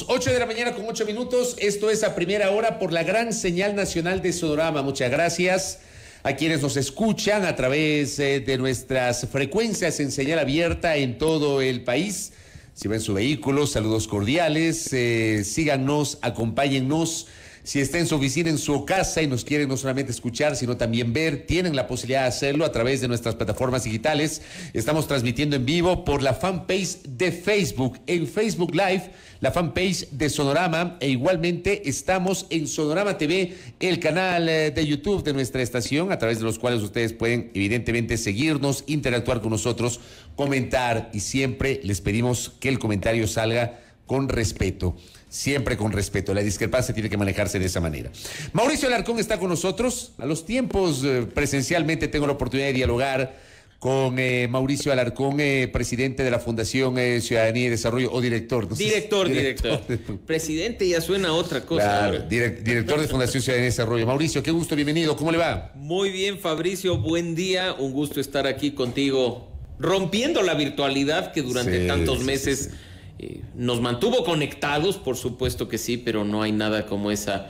Comenzamos, 8 de la mañana con 8 minutos. Esto es A Primera Hora por la gran señal nacional de Sonorama. Muchas gracias a quienes nos escuchan a través de nuestras frecuencias en señal abierta en todo el país. Si va en su vehículo, saludos cordiales. Síganos, acompáñennos. Si está en su oficina, en su casa y nos quieren no solamente escuchar, sino también ver, tienen la posibilidad de hacerlo a través de nuestras plataformas digitales. Estamos transmitiendo en vivo por la fanpage de Facebook, en Facebook Live, la fanpage de Sonorama, e igualmente estamos en Sonorama TV, el canal de YouTube de nuestra estación, a través de los cuales ustedes pueden evidentemente seguirnos, interactuar con nosotros, comentar, y siempre les pedimos que el comentario salga con respeto. Siempre con respeto. La discrepancia tiene que manejarse de esa manera. Mauricio Alarcón está con nosotros. A los tiempos, presencialmente, tengo la oportunidad de dialogar con Mauricio Alarcón, presidente de la Fundación Ciudadanía y Desarrollo, o director. No sé, director. Presidente ya suena a otra cosa. Claro, director de Fundación Ciudadanía y Desarrollo. Mauricio, qué gusto, bienvenido. ¿Cómo le va? Muy bien, Fabricio, buen día. Un gusto estar aquí contigo, rompiendo la virtualidad que durante tantos meses... nos mantuvo conectados, por supuesto que sí, pero no hay nada como esa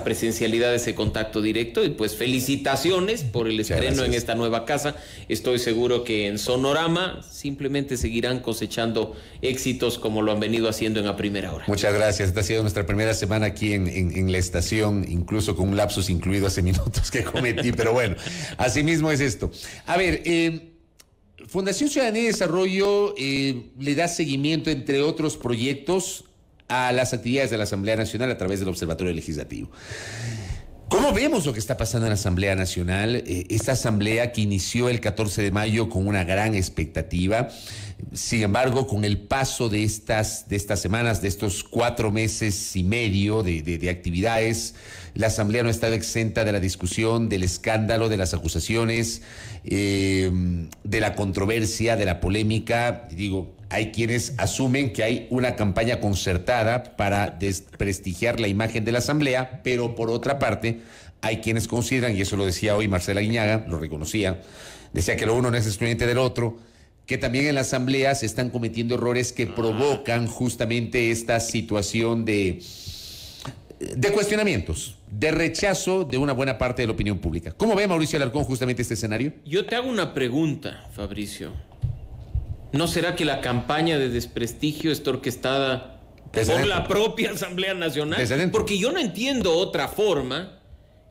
presencialidad, ese contacto directo. Y pues felicitaciones por el estreno en esta nueva casa. Estoy seguro que en Sonorama simplemente seguirán cosechando éxitos como lo han venido haciendo en A Primera Hora. Muchas gracias. Esta ha sido nuestra primera semana aquí en la estación, incluso con un lapsus incluido hace minutos que cometí, pero bueno, así mismo es esto. A ver, Fundación Ciudadanía y Desarrollo le da seguimiento, entre otros proyectos, a las actividades de la Asamblea Nacional a través del Observatorio Legislativo. ¿Cómo vemos lo que está pasando en la Asamblea Nacional? Esta asamblea que inició el 14 de mayo con una gran expectativa. Sin embargo, con el paso de estas semanas, de estos 4 meses y medio de actividades, la Asamblea no ha estado exenta de la discusión, del escándalo, de las acusaciones, de la controversia, de la polémica. Digo, hay quienes asumen que hay una campaña concertada para desprestigiar la imagen de la Asamblea, pero por otra parte, hay quienes consideran, y eso lo decía hoy Marcela Guiñaga, lo reconocía, decía que lo uno no es excluyente del otro, que también en la Asamblea se están cometiendo errores que provocan justamente esta situación de cuestionamientos, de rechazo de una buena parte de la opinión pública. ¿Cómo ve Mauricio Alarcón justamente este escenario? Yo te hago una pregunta, Fabricio. ¿No será que la campaña de desprestigio está orquestada por la propia Asamblea Nacional? Porque yo no entiendo otra forma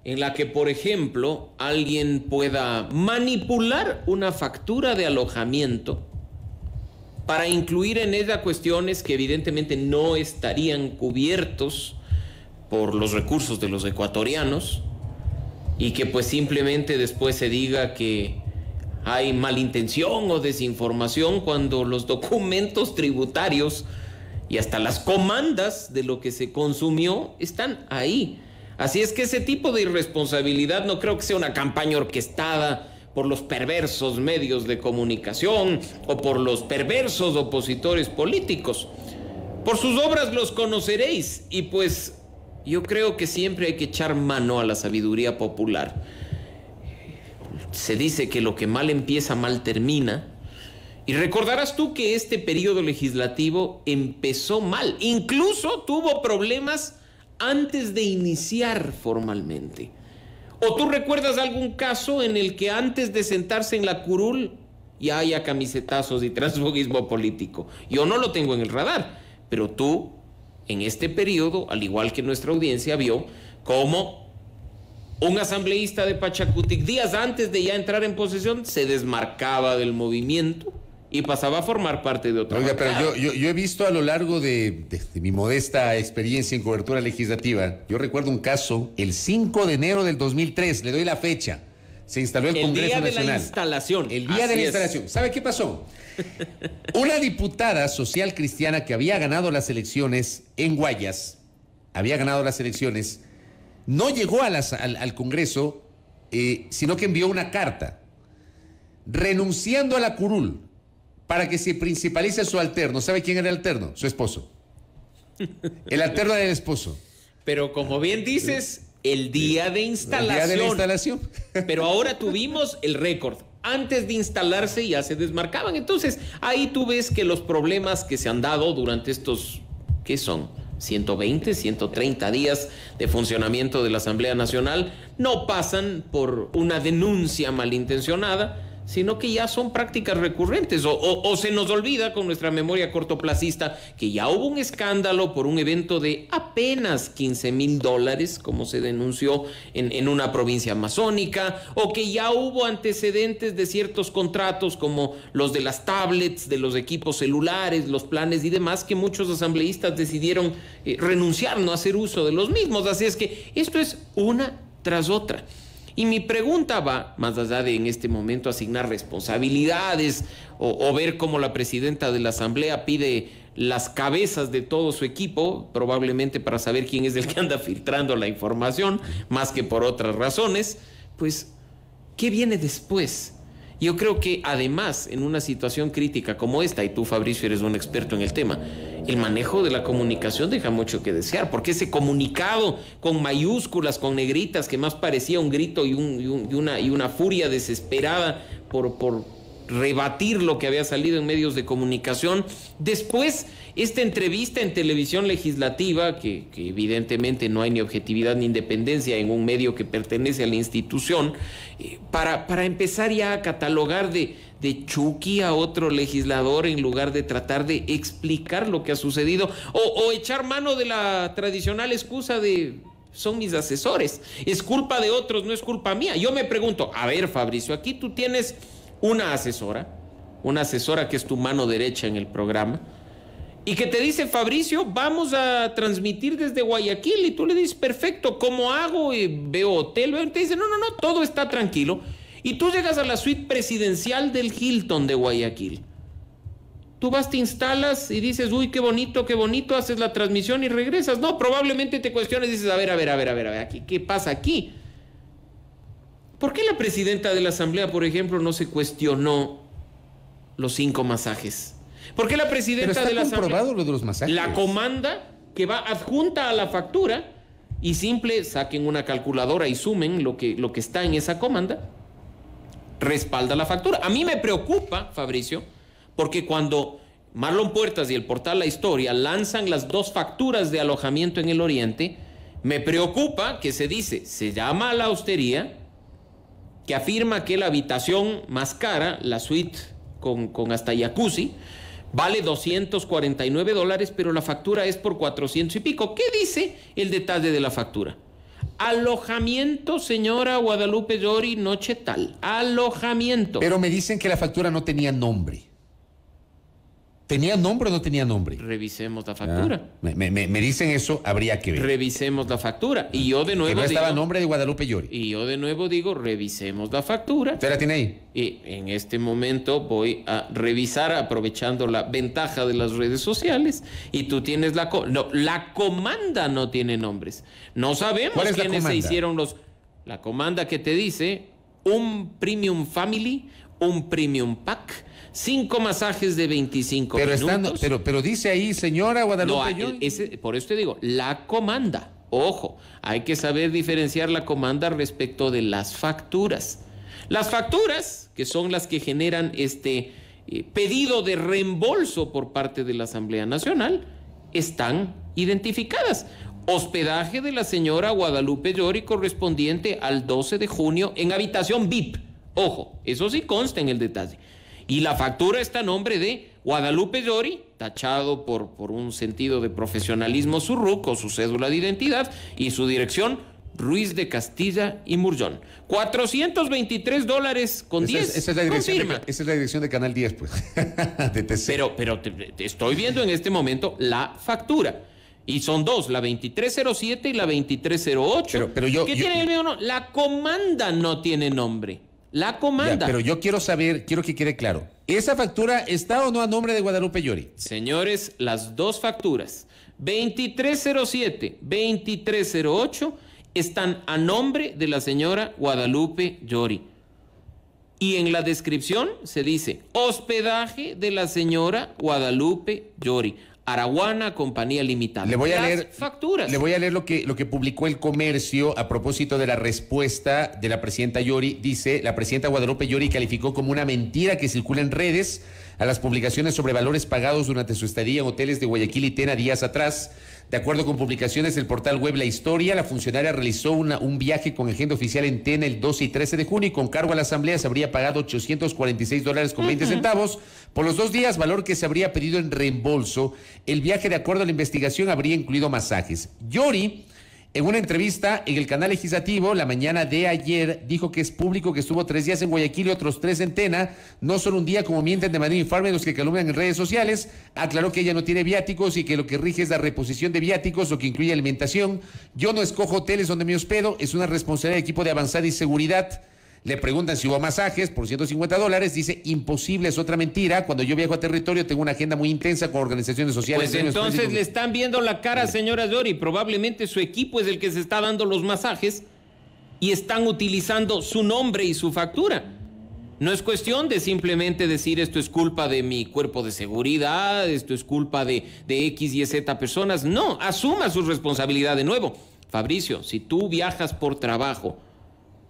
en la que, por ejemplo, alguien pueda manipular una factura de alojamiento para incluir en ella cuestiones que evidentemente no estarían cubiertos por los recursos de los ecuatorianos, y que pues simplemente después se diga que hay malintención o desinformación cuando los documentos tributarios y hasta las comandas de lo que se consumió están ahí. Así es que ese tipo de irresponsabilidad no creo que sea una campaña orquestada por los perversos medios de comunicación o por los perversos opositores políticos. Por sus obras los conoceréis, y pues yo creo que siempre hay que echar mano a la sabiduría popular. Se dice que lo que mal empieza, mal termina. Y recordarás tú que este periodo legislativo empezó mal. Incluso tuvo problemas antes de iniciar formalmente. ¿O tú recuerdas algún caso en el que antes de sentarse en la curul ya haya camisetazos y transfugismo político? Yo no lo tengo en el radar, pero tú, en este periodo, al igual que nuestra audiencia, vio cómo un asambleísta de Pachacutic, días antes de ya entrar en posesión, se desmarcaba del movimiento y pasaba a formar parte de otra. Oiga, pero yo he visto a lo largo de mi modesta experiencia en cobertura legislativa, yo recuerdo un caso, el 5 de enero del 2003, le doy la fecha, se instaló el Congreso Nacional. El día de la instalación. El día de la instalación. ¿Sabe qué pasó? Una diputada social cristiana que había ganado las elecciones en Guayas, no llegó al Congreso, sino que envió una carta renunciando a la curul para que se principalice su alterno. ¿Sabe quién era el alterno? Su esposo. El alterno era el esposo. Pero como bien dices, el día de instalación. El día de la instalación. Pero ahora tuvimos el récord. Antes de instalarse ya se desmarcaban. Entonces, ahí tú ves que los problemas que se han dado durante estos, ¿qué son? 120, 130 días de funcionamiento de la Asamblea Nacional no pasan por una denuncia malintencionada, sino que ya son prácticas recurrentes, o se nos olvida con nuestra memoria cortoplacista que ya hubo un escándalo por un evento de apenas $15,000, como se denunció en una provincia amazónica, o que ya hubo antecedentes de ciertos contratos como los de las tablets, de los equipos celulares, los planes y demás, que muchos asambleístas decidieron renunciar, no hacer uso de los mismos. Así es que esto es una tras otra. Y mi pregunta va, más allá de en este momento asignar responsabilidades o ver cómo la presidenta de la Asamblea pide las cabezas de todo su equipo, probablemente para saber quién es el que anda filtrando la información, más que por otras razones, pues, ¿qué viene después? Yo creo que además, en una situación crítica como esta, y tú, Fabricio, eres un experto en el tema, el manejo de la comunicación deja mucho que desear, porque ese comunicado con mayúsculas, con negritas, que más parecía un grito y una furia desesperada por rebatir lo que había salido en medios de comunicación. Después, esta entrevista en televisión legislativa, que evidentemente no hay ni objetividad ni independencia en un medio que pertenece a la institución, para empezar ya a catalogar de Chucky a otro legislador en lugar de tratar de explicar lo que ha sucedido, o echar mano de la tradicional excusa de son mis asesores, es culpa de otros, no es culpa mía. Yo me pregunto, a ver, Fabricio, aquí tú tienes una asesora que es tu mano derecha en el programa, y que te dice, Fabricio, vamos a transmitir desde Guayaquil, y tú le dices, perfecto, ¿cómo hago? Y veo hotel, y te dice, no, todo está tranquilo, y tú llegas a la suite presidencial del Hilton de Guayaquil. Tú vas, te instalas y dices, uy, qué bonito, haces la transmisión y regresas. No, probablemente te cuestiones y dices, a ver, aquí, ¿qué pasa aquí? ¿Por qué la presidenta de la Asamblea, por ejemplo, no se cuestionó los 5 masajes? ¿Por qué la presidenta de la Asamblea, lo de los masajes, la comanda que va adjunta a la factura, y simple, saquen una calculadora y sumen lo que está en esa comanda, respalda la factura? A mí me preocupa, Fabricio, porque cuando Marlon Puertas y el portal La Historia lanzan las 2 facturas de alojamiento en el Oriente, me preocupa que se llama a la hostería, que afirma que la habitación más cara, la suite con hasta jacuzzi, vale $249, pero la factura es por 400 y pico. ¿Qué dice el detalle de la factura? Alojamiento, señora Guadalupe Llori, noche tal. Alojamiento. Pero me dicen que la factura no tenía nombre. ¿Tenía nombre o no tenía nombre? Revisemos la factura. Me dicen eso, habría que ver. Revisemos la factura. Y yo de nuevo que no estaba a nombre de Guadalupe Llori. Y yo de nuevo digo, revisemos la factura. ¿Usted la tiene ahí? Y en este momento voy a revisar, aprovechando la ventaja de las redes sociales. Y tú tienes la comanda no tiene nombres. No sabemos quiénes se hicieron la comanda que te dice un Premium Family, un Premium Pack, 5 masajes de 25 minutos. Pero dice ahí, señora Guadalupe Llori. Por eso te digo, la comanda. Ojo, hay que saber diferenciar la comanda respecto de las facturas. Las facturas, que son las que generan este pedido de reembolso por parte de la Asamblea Nacional, están identificadas. Hospedaje de la señora Guadalupe Llori correspondiente al 12 de junio en habitación VIP. Ojo, eso sí consta en el detalle. Y la factura está a nombre de Guadalupe Llori, tachado por un sentido de profesionalismo su RUC o su cédula de identidad, y su dirección, Ruiz de Castilla y Murllón. $423 con 10. Esa es la dirección de Canal 10, pues. De TC. Pero te estoy viendo en este momento la factura. Y son 2, la 2307 y la 2308. ¿Qué tiene el mío? No, la comanda no tiene nombre. La comanda. Ya, pero yo quiero que quede claro. ¿Esa factura está o no a nombre de Guadalupe Llori? Señores, las 2 facturas, 2307, 2308, están a nombre de la señora Guadalupe Llori. Y en la descripción se dice, hospedaje de la señora Guadalupe Llori, Araguana, Compañía Limitada. Le voy a leer facturas. Le voy a leer lo que publicó El Comercio a propósito de la respuesta de la presidenta Llori. Dice, la presidenta Guadalupe Llori calificó como una mentira que circula en redes a las publicaciones sobre valores pagados durante su estadía en hoteles de Guayaquil y Tena días atrás. De acuerdo con publicaciones del portal web La Historia, la funcionaria realizó un viaje con agenda oficial en Tena el 12 y 13 de junio y con cargo a la asamblea se habría pagado $846.20 por los 2 días, valor que se habría pedido en reembolso. El viaje, de acuerdo a la investigación, habría incluido masajes. Yori, en una entrevista en el canal legislativo la mañana de ayer, dijo que es público que estuvo 3 días en Guayaquil y otros 3 en Tena, no solo un día como mienten de manera infame los que calumnian en redes sociales. Aclaró que ella no tiene viáticos y que lo que rige es la reposición de viáticos, lo que incluye alimentación. Yo no escojo hoteles donde me hospedo, es una responsabilidad del equipo de avanzada y seguridad. Le preguntan si hubo masajes por $150, dice imposible, es otra mentira. Cuando yo viajo a territorio tengo una agenda muy intensa con organizaciones sociales. Pues entonces le están viendo la cara, señora Yori, probablemente su equipo es el que se está dando los masajes y están utilizando su nombre y su factura. No es cuestión de simplemente decir esto es culpa de mi cuerpo de seguridad, esto es culpa de X y Z personas. No, asuma su responsabilidad de nuevo. Fabricio, si tú viajas por trabajo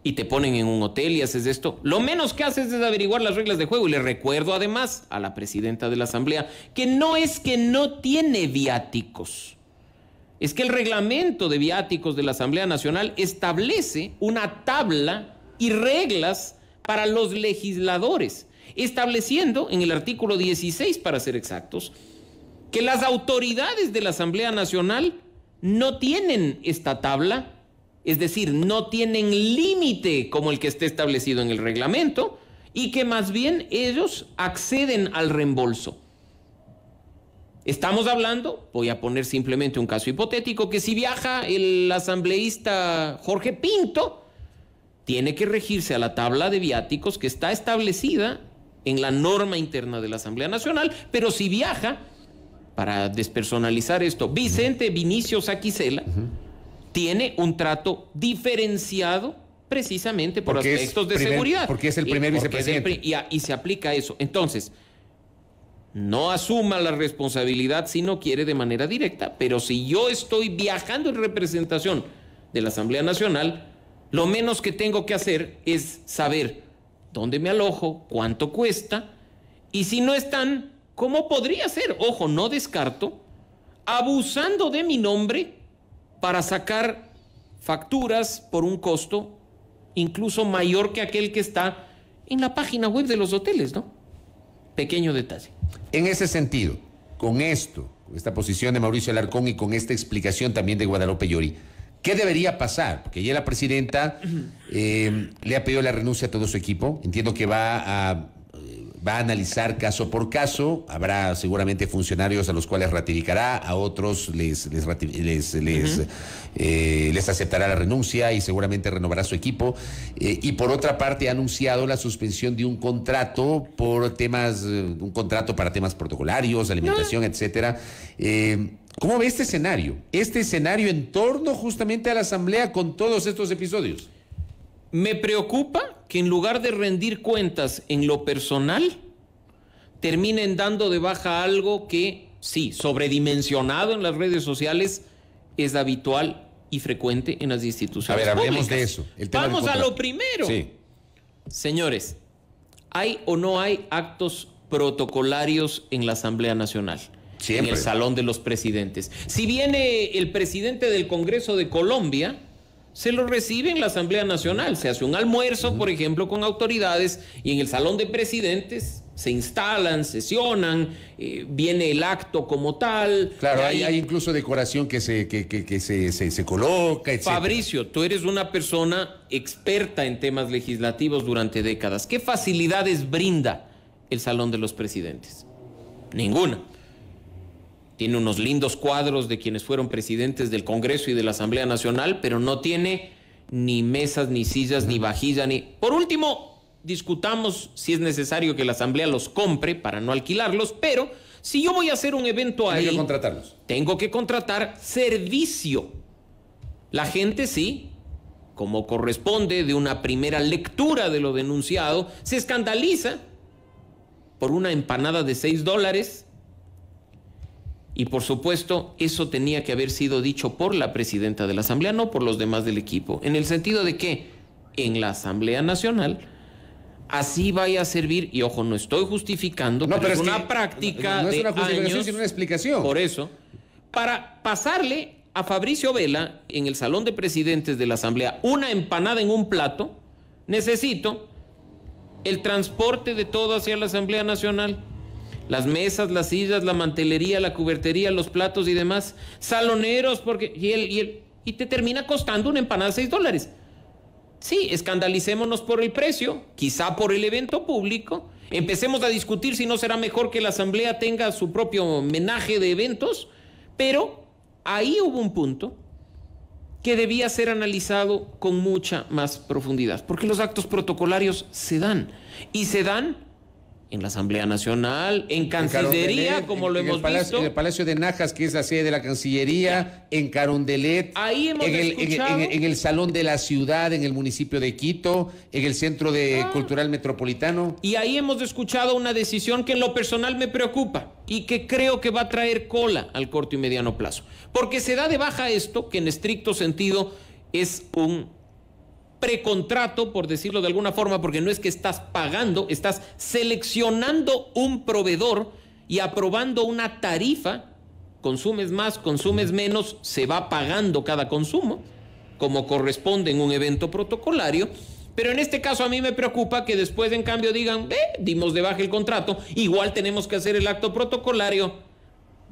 y te ponen en un hotel y haces esto, lo menos que haces es averiguar las reglas de juego. Y le recuerdo además a la presidenta de la Asamblea que no es que no tiene viáticos, es que el reglamento de viáticos de la Asamblea Nacional establece una tabla y reglas para los legisladores, estableciendo en el artículo 16, para ser exactos, que las autoridades de la Asamblea Nacional no tienen esta tabla. Es decir, no tienen límite como el que esté establecido en el reglamento y que más bien ellos acceden al reembolso. Estamos hablando, voy a poner simplemente un caso hipotético, que si viaja el asambleísta Jorge Pinto, tiene que regirse a la tabla de viáticos que está establecida en la norma interna de la Asamblea Nacional, pero si viaja, para despersonalizar esto, Vicente Vinicio Saquicela, tiene un trato diferenciado precisamente por aspectos de seguridad. Porque es el primer vicepresidente. Y se aplica eso. Entonces, no asuma la responsabilidad si no quiere de manera directa, pero si yo estoy viajando en representación de la Asamblea Nacional, lo menos que tengo que hacer es saber dónde me alojo, cuánto cuesta, y si no están, ¿cómo podría ser? Ojo, no descarto, abusando de mi nombre para sacar facturas por un costo incluso mayor que aquel que está en la página web de los hoteles, ¿no? Pequeño detalle. En ese sentido, con esto, con esta posición de Mauricio Alarcón y con esta explicación también de Guadalupe Llori, ¿qué debería pasar? Porque ya la presidenta le ha pedido la renuncia a todo su equipo. Entiendo que va a analizar caso por caso. Habrá seguramente funcionarios a los cuales ratificará, a otros les aceptará la renuncia y seguramente renovará su equipo. Y por otra parte ha anunciado la suspensión de un contrato un contrato para temas protocolarios, alimentación, etcétera. ¿Cómo ve este escenario? Este escenario en torno justamente a la Asamblea con todos estos episodios. Me preocupa que en lugar de rendir cuentas en lo personal, terminen dando de baja algo que, sí, sobredimensionado en las redes sociales, es habitual y frecuente en las instituciones públicas. Hablemos de eso. Vamos a lo primero. Sí. Señores, ¿hay o no hay actos protocolarios en la Asamblea Nacional? Siempre. En el Salón de los Presidentes. Si viene el presidente del Congreso de Colombia, se lo recibe en la Asamblea Nacional. Se hace un almuerzo, por ejemplo, con autoridades y en el Salón de Presidentes se instalan, sesionan, viene el acto como tal. Claro, hay incluso decoración que se coloca, etc. Fabricio, tú eres una persona experta en temas legislativos durante décadas. ¿Qué facilidades brinda el Salón de los Presidentes? Ninguna. Tiene unos lindos cuadros de quienes fueron presidentes del Congreso y de la Asamblea Nacional, pero no tiene ni mesas, ni sillas, ni vajilla, ni... Por último, discutamos si es necesario que la Asamblea los compre para no alquilarlos, pero si yo voy a hacer un evento ahí... Tengo que contratarlos. Tengo que contratar servicio. La gente sí, como corresponde de una primera lectura de lo denunciado, se escandaliza por una empanada de $6. Y por supuesto, eso tenía que haber sido dicho por la presidenta de la Asamblea, no por los demás del equipo. En el sentido de que en la Asamblea Nacional así vaya a servir, y ojo, no estoy justificando, pero es una práctica no es una justificación, años, sino una explicación. Por eso, para pasarle a Fabricio Vela en el salón de presidentes de la Asamblea una empanada en un plato, necesito el transporte de todo hacia la Asamblea Nacional. Las mesas, las sillas, la mantelería, la cubertería, los platos y demás. Saloneros, porque y te termina costando una empanada $6. Sí, escandalicémonos por el precio, quizá por el evento público. Empecemos a discutir si no será mejor que la Asamblea tenga su propio menaje de eventos, pero ahí hubo un punto que debía ser analizado con mucha más profundidad, porque los actos protocolarios se dan, y se dan en la Asamblea Nacional, en Cancillería, como lo hemos visto. En el Palacio de Najas, que es la sede de la Cancillería, en Carondelet, ahí hemos escuchado en el Salón de la Ciudad, en el municipio de Quito, en el Centro Cultural Metropolitano. Y ahí hemos escuchado una decisión que en lo personal me preocupa y que creo que va a traer cola al corto y mediano plazo. Porque se da de baja esto, que en estricto sentido es un precontrato, por decirlo de alguna forma, porque no es que estás pagando, estás seleccionando un proveedor y aprobando una tarifa. Consumes más, consumes menos, se va pagando cada consumo, como corresponde en un evento protocolario. Pero en este caso a mí me preocupa que después en cambio digan, dimos de baja el contrato, igual tenemos que hacer el acto protocolario.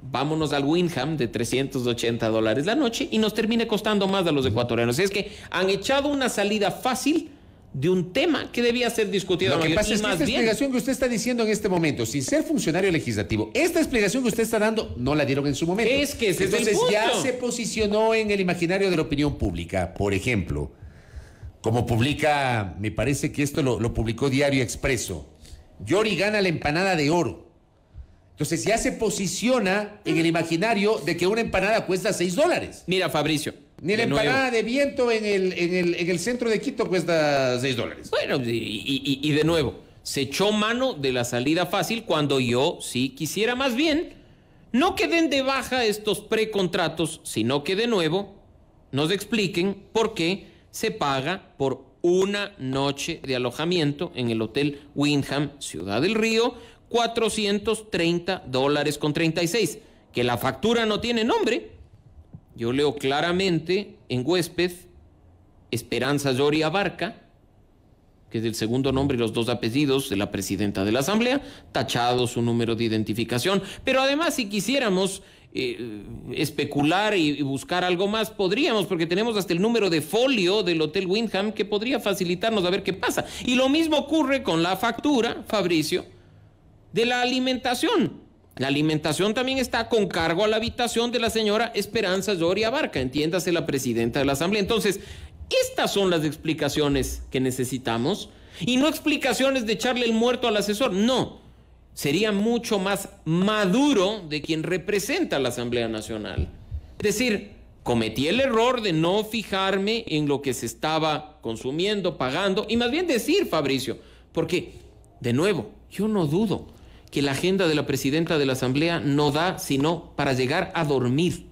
Vámonos al Wyndham de $380 la noche y nos termine costando más a los ecuatorianos. Es que han echado una salida fácil de un tema que debía ser discutido. Lo que pasa es que esta explicación que usted está diciendo en este momento, sin ser funcionario legislativo, esta explicación que usted está dando no la dieron en su momento. Es que ese entonces es el punto. Ya se posicionó en el imaginario de la opinión pública. Por ejemplo, como publica, me parece que esto lo publicó Diario Expreso, Yori gana la empanada de oro. Entonces ya se posiciona en el imaginario de que una empanada cuesta $6. Mira, Fabricio. Ni la empanada de viento en el centro de Quito cuesta $6. Bueno, y de nuevo, se echó mano de la salida fácil cuando yo sí quisiera más bien no que den de baja estos precontratos, sino que de nuevo nos expliquen por qué se paga por una noche de alojamiento en el Hotel Wyndham Ciudad del Río, $430.36, que la factura no tiene nombre. Yo leo claramente en huésped Esperanza Yori Abarca, que es el segundo nombre y los dos apellidos de la presidenta de la Asamblea, tachado su número de identificación. Pero además, si quisiéramos especular y buscar algo más, podríamos, porque tenemos hasta el número de folio del Hotel Wyndham que podría facilitarnos a ver qué pasa. Y lo mismo ocurre con la factura, Fabricio, de la alimentación. La alimentación también está con cargo a la habitación de la señora Esperanza Yori Abarca, entiéndase, la presidenta de la Asamblea. Entonces, estas son las explicaciones que necesitamos, y no explicaciones de echarle el muerto al asesor. No, sería mucho más maduro de quien representa a la Asamblea Nacional. Es decir, cometí el error de no fijarme en lo que se estaba consumiendo, pagando, y más bien decir, Fabricio, porque, de nuevo, yo no dudo que la agenda de la presidenta de la Asamblea no da sino para llegar a dormir.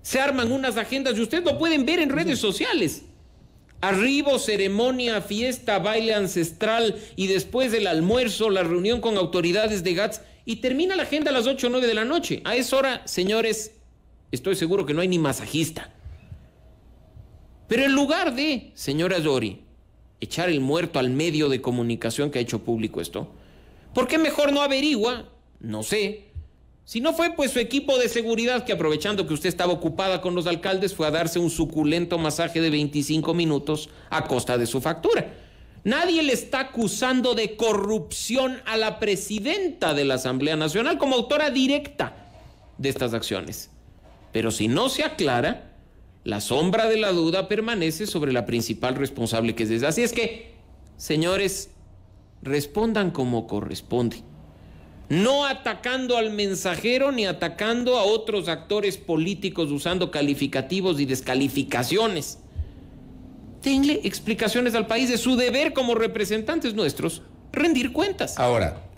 Se arman unas agendas y ustedes lo pueden ver en redes sociales. Arribo, ceremonia, fiesta, baile ancestral y después del almuerzo, la reunión con autoridades de GATS, y termina la agenda a las 8 o 9 de la noche. A esa hora, señores, estoy seguro que no hay ni masajista. Pero en lugar de, señora Yori, echar el muerto al medio de comunicación que ha hecho público esto, ¿por qué mejor no averigua? No sé. Si no fue, pues su equipo de seguridad, que aprovechando que usted estaba ocupada con los alcaldes, fue a darse un suculento masaje de 25 minutos a costa de su factura. Nadie le está acusando de corrupción a la presidenta de la Asamblea Nacional como autora directa de estas acciones. Pero si no se aclara, la sombra de la duda permanece sobre la principal responsable, que es esa. Así es que, señores, respondan como corresponde. No atacando al mensajero ni atacando a otros actores políticos usando calificativos y descalificaciones. Denle explicaciones al país. De su deber como representantes nuestros rendir cuentas. Ahora,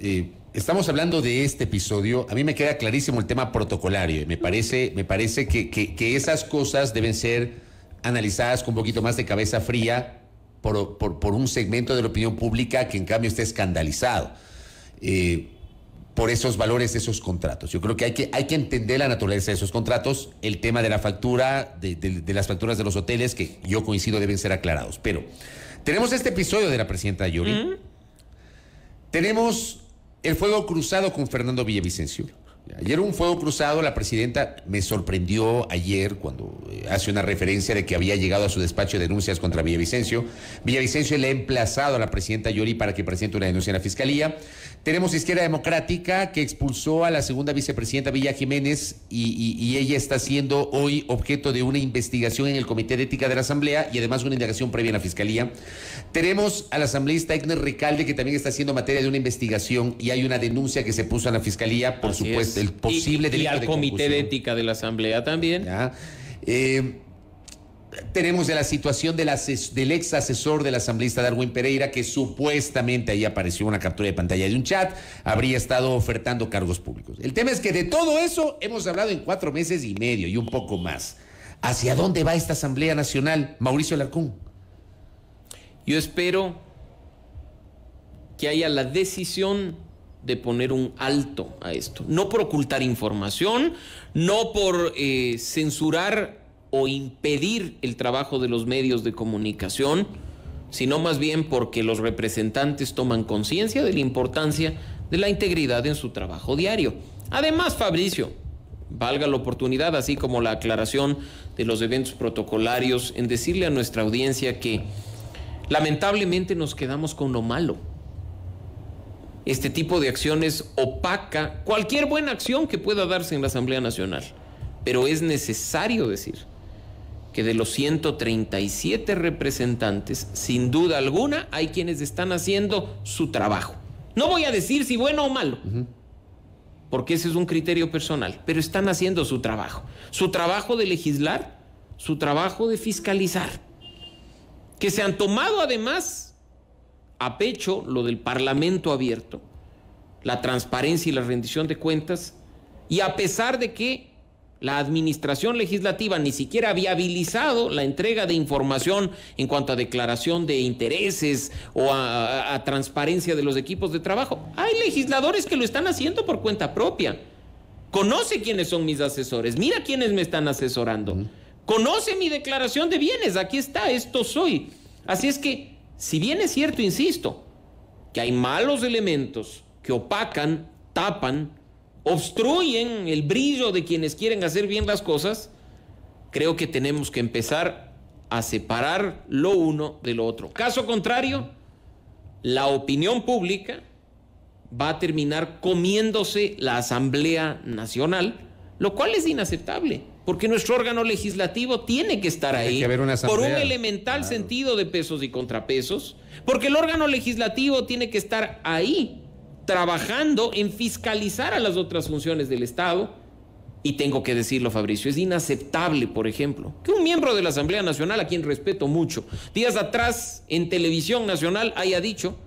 estamos hablando de este episodio. A mí me queda clarísimo el tema protocolario. Me parece que esas cosas deben ser analizadas con un poquito más de cabeza fría por un segmento de la opinión pública que en cambio está escandalizado por esos valores de esos contratos. Yo creo que hay que entender la naturaleza de esos contratos, el tema de la factura, de las facturas de los hoteles, que yo coincido deben ser aclarados. Pero tenemos este episodio de la presidenta Yoli. Tenemos el fuego cruzado con Fernando Villavicencio. Ayer un fuego cruzado, la presidenta me sorprendió ayer cuando hace una referencia de que había llegado a su despacho de denuncias contra Villavicencio. Villavicencio le ha emplazado a la presidenta Yoli para que presente una denuncia en la fiscalía. Tenemos Izquierda Democrática que expulsó a la segunda vicepresidenta Villa Jiménez y ella está siendo hoy objeto de una investigación en el Comité de Ética de la Asamblea y además una indagación previa en la fiscalía. Tenemos al asambleísta Egner Recalde que también está siendo materia de una investigación y hay una denuncia que se puso en la fiscalía, por supuesto, el posible delito de concusión. Y al Comité de Ética de la Asamblea también. ¿Ya? Tenemos de la situación del ex asesor del asambleísta Darwin Pereira, que supuestamente ahí apareció una captura de pantalla de un chat, habría estado ofertando cargos públicos. El tema es que de todo eso hemos hablado en 4 meses y medio y un poco más. ¿Hacia dónde va esta Asamblea Nacional, Mauricio Alarcón? Yo espero que haya la decisión de poner un alto a esto, no por ocultar información, no por censurar o impedir el trabajo de los medios de comunicación, sino más bien porque los representantes toman conciencia de la importancia de la integridad en su trabajo diario. Además, Fabricio, valga la oportunidad, así como la aclaración de los eventos protocolarios, en decirle a nuestra audiencia que lamentablemente nos quedamos con lo malo. Este tipo de acciones opaca cualquier buena acción que pueda darse en la Asamblea Nacional. Pero es necesario decir que de los 137 representantes, sin duda alguna, hay quienes están haciendo su trabajo. No voy a decir si bueno o malo, porque ese es un criterio personal, pero están haciendo su trabajo de legislar, su trabajo de fiscalizar, que se han tomado además a pecho lo del Parlamento abierto, la transparencia y la rendición de cuentas, y a pesar de que la administración legislativa ni siquiera había viabilizado la entrega de información en cuanto a declaración de intereses o a transparencia de los equipos de trabajo, hay legisladores que lo están haciendo por cuenta propia. Conoce quiénes son mis asesores, mira quiénes me están asesorando, conoce mi declaración de bienes, aquí está, esto soy. Así es que, si bien es cierto, insisto, que hay malos elementos que opacan, tapan, obstruyen el brillo de quienes quieren hacer bien las cosas, creo que tenemos que empezar a separar lo uno de lo otro. Caso contrario, la opinión pública va a terminar comiéndose la Asamblea Nacional, lo cual es inaceptable, porque nuestro órgano legislativo tiene que estar ahí por un elemental sentido de pesos y contrapesos, porque el órgano legislativo tiene que estar ahí trabajando en fiscalizar a las otras funciones del Estado. Y tengo que decirlo, Fabricio, es inaceptable, por ejemplo, que un miembro de la Asamblea Nacional, a quien respeto mucho, días atrás en Televisión Nacional haya dicho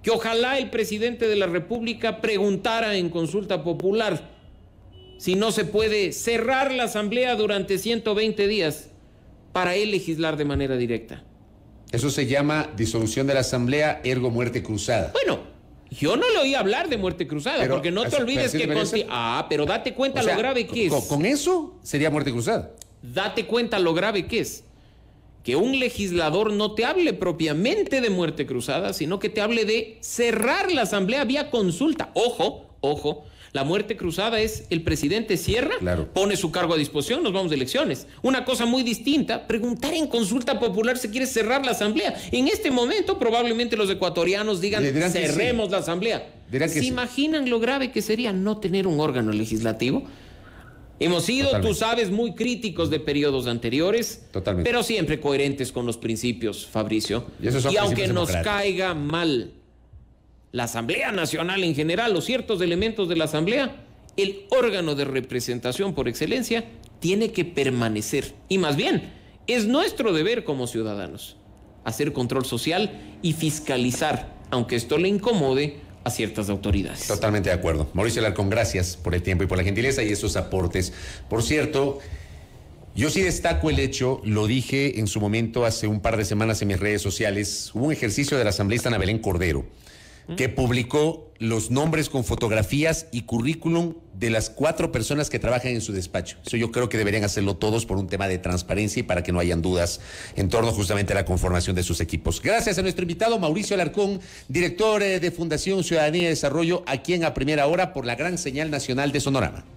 que ojalá el presidente de la República preguntara en consulta popular si no se puede cerrar la Asamblea durante 120 días para él legislar de manera directa. Eso se llama disolución de la Asamblea, ergo muerte cruzada. Bueno, yo no le oí hablar de muerte cruzada, pero, porque no te olvides que... pero date cuenta lo grave que es. Con eso sería muerte cruzada. Date cuenta lo grave que es. Que un legislador no te hable propiamente de muerte cruzada, sino que te hable de cerrar la Asamblea vía consulta. Ojo, la muerte cruzada es el presidente cierra, pone su cargo a disposición, nos vamos de elecciones. Una cosa muy distinta, preguntar en consulta popular si quiere cerrar la Asamblea. En este momento probablemente los ecuatorianos digan cerremos la Asamblea. ¿Se imaginan lo grave que sería no tener un órgano legislativo? Hemos sido, tú sabes, muy críticos de periodos anteriores, pero siempre coherentes con los principios, Fabricio. Y aunque nos caiga mal la Asamblea Nacional en general o ciertos elementos de la Asamblea, el órgano de representación por excelencia tiene que permanecer. Y más bien, es nuestro deber como ciudadanos hacer control social y fiscalizar, aunque esto le incomode a ciertas autoridades. Totalmente de acuerdo. Mauricio Alarcón, gracias por el tiempo y por la gentileza y esos aportes. Por cierto, Yo sí destaco el hecho, lo dije en su momento hace un par de semanas en mis redes sociales, hubo un ejercicio de la asambleísta Ana Belén Cordero, que publicó los nombres con fotografías y currículum de las 4 personas que trabajan en su despacho. Eso yo creo que deberían hacerlo todos por un tema de transparencia y para que no hayan dudas en torno justamente a la conformación de sus equipos. Gracias a nuestro invitado Mauricio Alarcón, director de Fundación Ciudadanía y Desarrollo, aquí en A Primera Hora por la gran señal nacional de Sonorama.